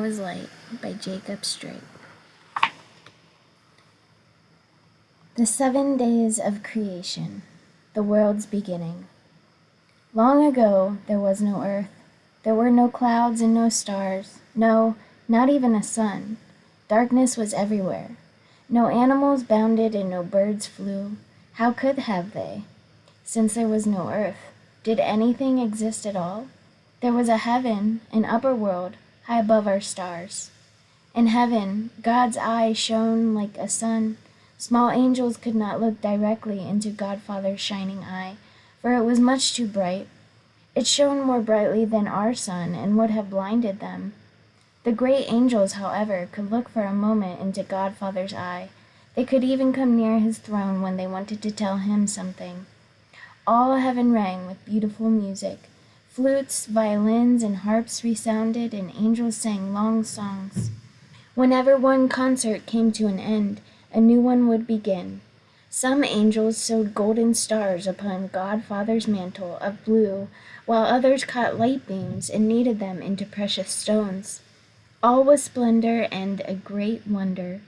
Was Light by Jakob Streit. The 7 days of creation, the world's beginning. Long ago there was no earth. There were no clouds and no stars. No, not even a sun. Darkness was everywhere. No animals bounded and no birds flew. How could have they? Since there was no earth, did anything exist at all? There was a heaven, an upper world, high above our stars. In heaven, God's eye shone like a sun. Small angels could not look directly into Godfather's shining eye, for it was much too bright. It shone more brightly than our sun and would have blinded them. The great angels, however, could look for a moment into Godfather's eye. They could even come near his throne when they wanted to tell him something. All heaven rang with beautiful music. Flutes, violins, and harps resounded, and angels sang long songs. Whenever one concert came to an end, a new one would begin. Some angels sewed golden stars upon Godfather's mantle of blue, while others caught light beams and kneaded them into precious stones. All was splendor and a great wonder.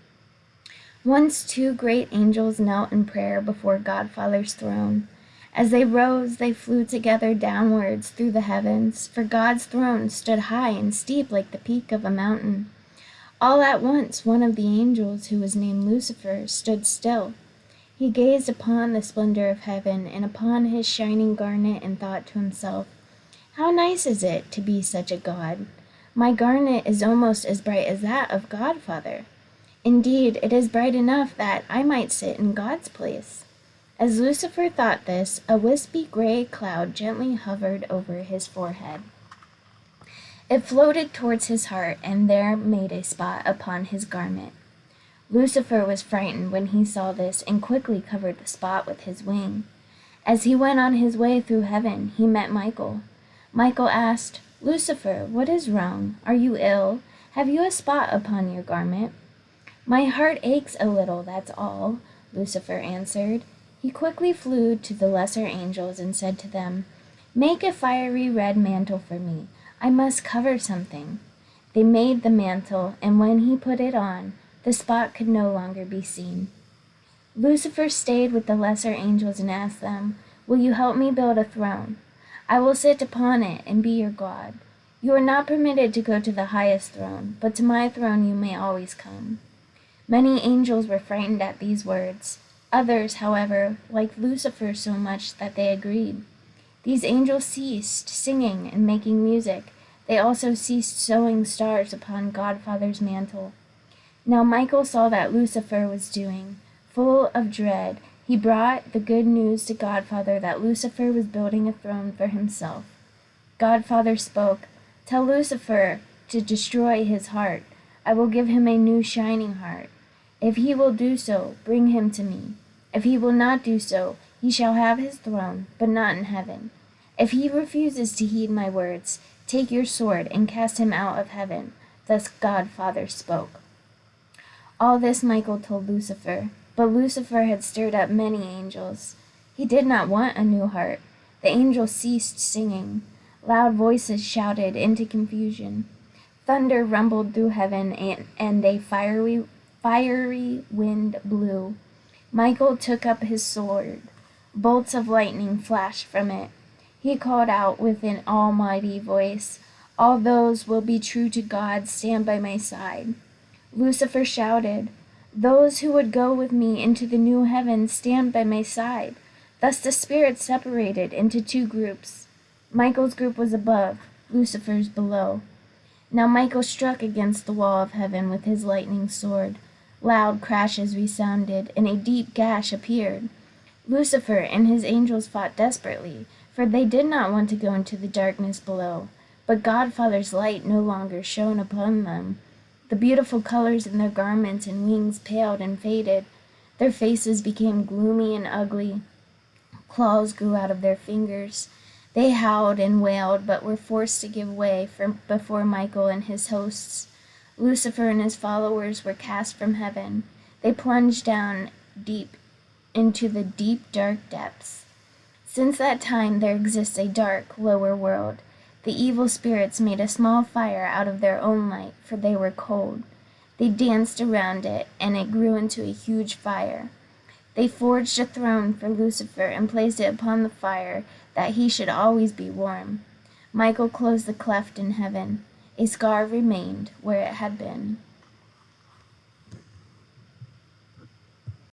Once 2 great angels knelt in prayer before Godfather's throne. As they rose, they flew together downwards through the heavens, for God's throne stood high and steep like the peak of a mountain. All at once, one of the angels, who was named Lucifer, stood still. He gazed upon the splendor of heaven and upon his shining garnet and thought to himself, "How nice is it to be such a god! My garnet is almost as bright as that of Godfather. Indeed, it is bright enough that I might sit in God's place." As Lucifer thought this, a wispy gray cloud gently hovered over his forehead. It floated towards his heart and there made a spot upon his garment. Lucifer was frightened when he saw this and quickly covered the spot with his wing. As he went on his way through heaven, he met Michael. Michael asked, "Lucifer, what is wrong? Are you ill? Have you a spot upon your garment?" "My heart aches a little, that's all," Lucifer answered. He quickly flew to the lesser angels and said to them, "Make a fiery red mantle for me. I must cover something." They made the mantle, and when he put it on, the spot could no longer be seen. Lucifer stayed with the lesser angels and asked them, "Will you help me build a throne? I will sit upon it and be your God. You are not permitted to go to the highest throne, but to my throne you may always come." Many angels were frightened at these words. Others, however, liked Lucifer so much that they agreed. These angels ceased singing and making music. They also ceased sewing stars upon Godfather's mantle. Now Michael saw that Lucifer was doing. Full of dread, he brought the good news to Godfather that Lucifer was building a throne for himself. Godfather spoke, "Tell Lucifer to destroy his heart. I will give him a new shining heart. If he will do so, bring him to me. If he will not do so, he shall have his throne, but not in heaven. If he refuses to heed my words, take your sword and cast him out of heaven." Thus Godfather spoke. All this Michael told Lucifer, but Lucifer had stirred up many angels. He did not want a new heart. The angels ceased singing. Loud voices shouted into confusion. Thunder rumbled through heaven, and a fiery wind blew. Michael took up his sword. Bolts of lightning flashed from it. He called out with an almighty voice, "All those will be true to God stand by my side." Lucifer shouted, "Those who would go with me into the new heaven stand by my side." Thus the spirits separated into 2 groups. Michael's group was above, Lucifer's below. Now Michael struck against the wall of heaven with his lightning sword. Loud crashes resounded, and a deep gash appeared. Lucifer and his angels fought desperately, for they did not want to go into the darkness below. But Godfather's light no longer shone upon them. The beautiful colors in their garments and wings paled and faded. Their faces became gloomy and ugly. Claws grew out of their fingers. They howled and wailed, but were forced to give way before Michael and his hosts. Lucifer and his followers were cast from heaven. They plunged down deep into the deep, dark depths. Since that time there exists a dark, lower world. The evil spirits made a small fire out of their own light, for they were cold. They danced around it, and it grew into a huge fire. They forged a throne for Lucifer and placed it upon the fire, that he should always be warm. Michael closed the cleft in heaven. A scar remained where it had been.